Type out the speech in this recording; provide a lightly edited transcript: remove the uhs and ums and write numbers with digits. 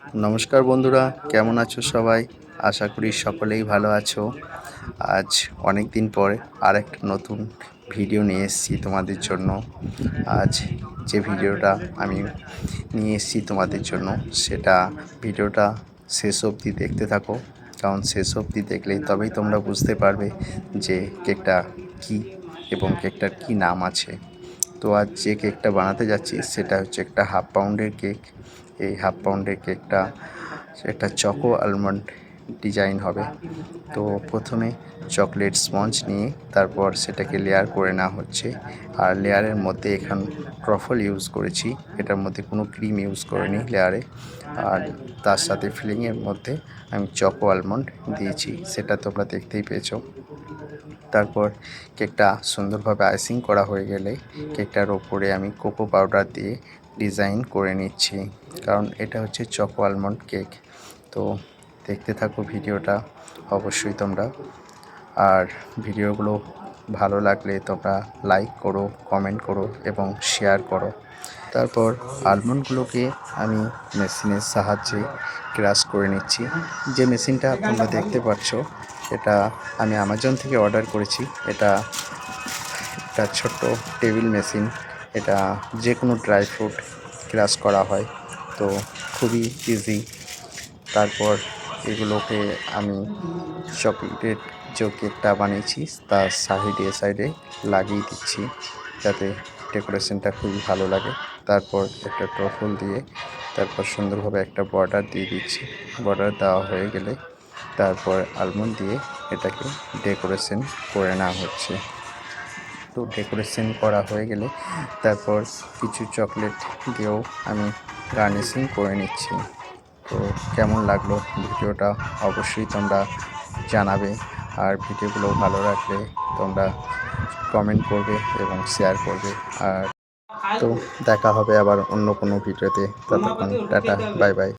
নমস্কার বন্ধুরা, কেমন আছো সবাই? আশা করি সকলেই ভালো আছো। আজ অনেক দিন পরে আরেকটা নতুন ভিডিও নিয়ে এসেছি তোমাদের জন্য। আজ যে ভিডিওটা আমি নিয়ে এসেছি তোমাদের জন্য, সেটা ভিডিওটা শেষ অবধি দেখতে থাকো, কারণ শেষ অবধি দেখলেই তবেই তোমরা বুঝতে পারবে যে কেকটা কী এবং কেকটার কী নাম আছে। তো আজ যে কেকটা বানাতে যাচ্ছি সেটা হচ্ছে একটা হাফ পাউন্ডের কেক। এই হাফ পাউন্ডের কেকটা একটা চকো আলমন্ড ডিজাইন হবে। তো প্রথমে চকলেট স্পঞ্জ নিয়ে তারপর সেটাকে লেয়ার করে নেওয়া হচ্ছে। আর লেয়ারের মধ্যে এখানে ট্রফল ইউজ করেছি, এটার মধ্যে কোনো ক্রিম ইউজ করিনি লেয়ারে। আর তার সাথে ফিলিংয়ের মধ্যে আমি চকো আলমন্ড দিয়েছি, সেটা তোমরা দেখতেই পেয়েছো। তারপর কেকটা সুন্দরভাবে আইসিং করা হয়ে গেলে কেকটার ওপরে আমি কোকো পাউডার দিয়ে ডিজাইন করে নিচ্ছি, কারণ এটা হচ্ছে চকো আলমন্ড কেক। তো দেখতে থাকো ভিডিওটা অবশ্যই তোমরা। আর ভিডিওগুলো ভালো লাগলে তোমরা লাইক করো, কমেন্ট করো এবং শেয়ার করো। তারপর আলমন্ডগুলোকে আমি মেশিনের সাহায্যে ক্রাশ করে নিচ্ছি। যে মেশিনটা তোমরা দেখতে পাচ্ছ, এটা আমি অ্যামাজন থেকে অর্ডার করেছি। এটা একটা ছোট্ট টেবিল মেশিন। এটা যে কোনো ড্রাই ফ্রুট ক্রাশ করা হয়, তো খুবই ইজি। তারপর এগুলোকে আমি চকলেটের যে কেকটা বানিয়েছি তার সাইডে লাগিয়ে দিচ্ছি, যাতে ডেকোরেশনটা খুবই ভালো লাগে। তারপর একটা ট্রফল দিয়ে তারপর সুন্দরভাবে একটা বর্ডার দিয়ে দিচ্ছি। বর্ডার দেওয়া হয়ে গেলে তারপর আলমন্ড দিয়ে এটাকে ডেকোরেশন করে নেওয়া হচ্ছে। তো ডেকোরেশন করা হয়ে গেলে তারপর কিছু চকলেট দিয়েও আমি গার্নিশিং করে নিচ্ছি। তো কেমন লাগলো ভিডিওটা অবশ্যই তোমরা জানাবে। আর ভিডিওগুলো ভালো লাগলে তোমরা কমেন্ট করবে এবং শেয়ার করবে। আর তো দেখা হবে আবার অন্য কোনো ভিডিওতে। ততক্ষণ টাটা, বাই বাই।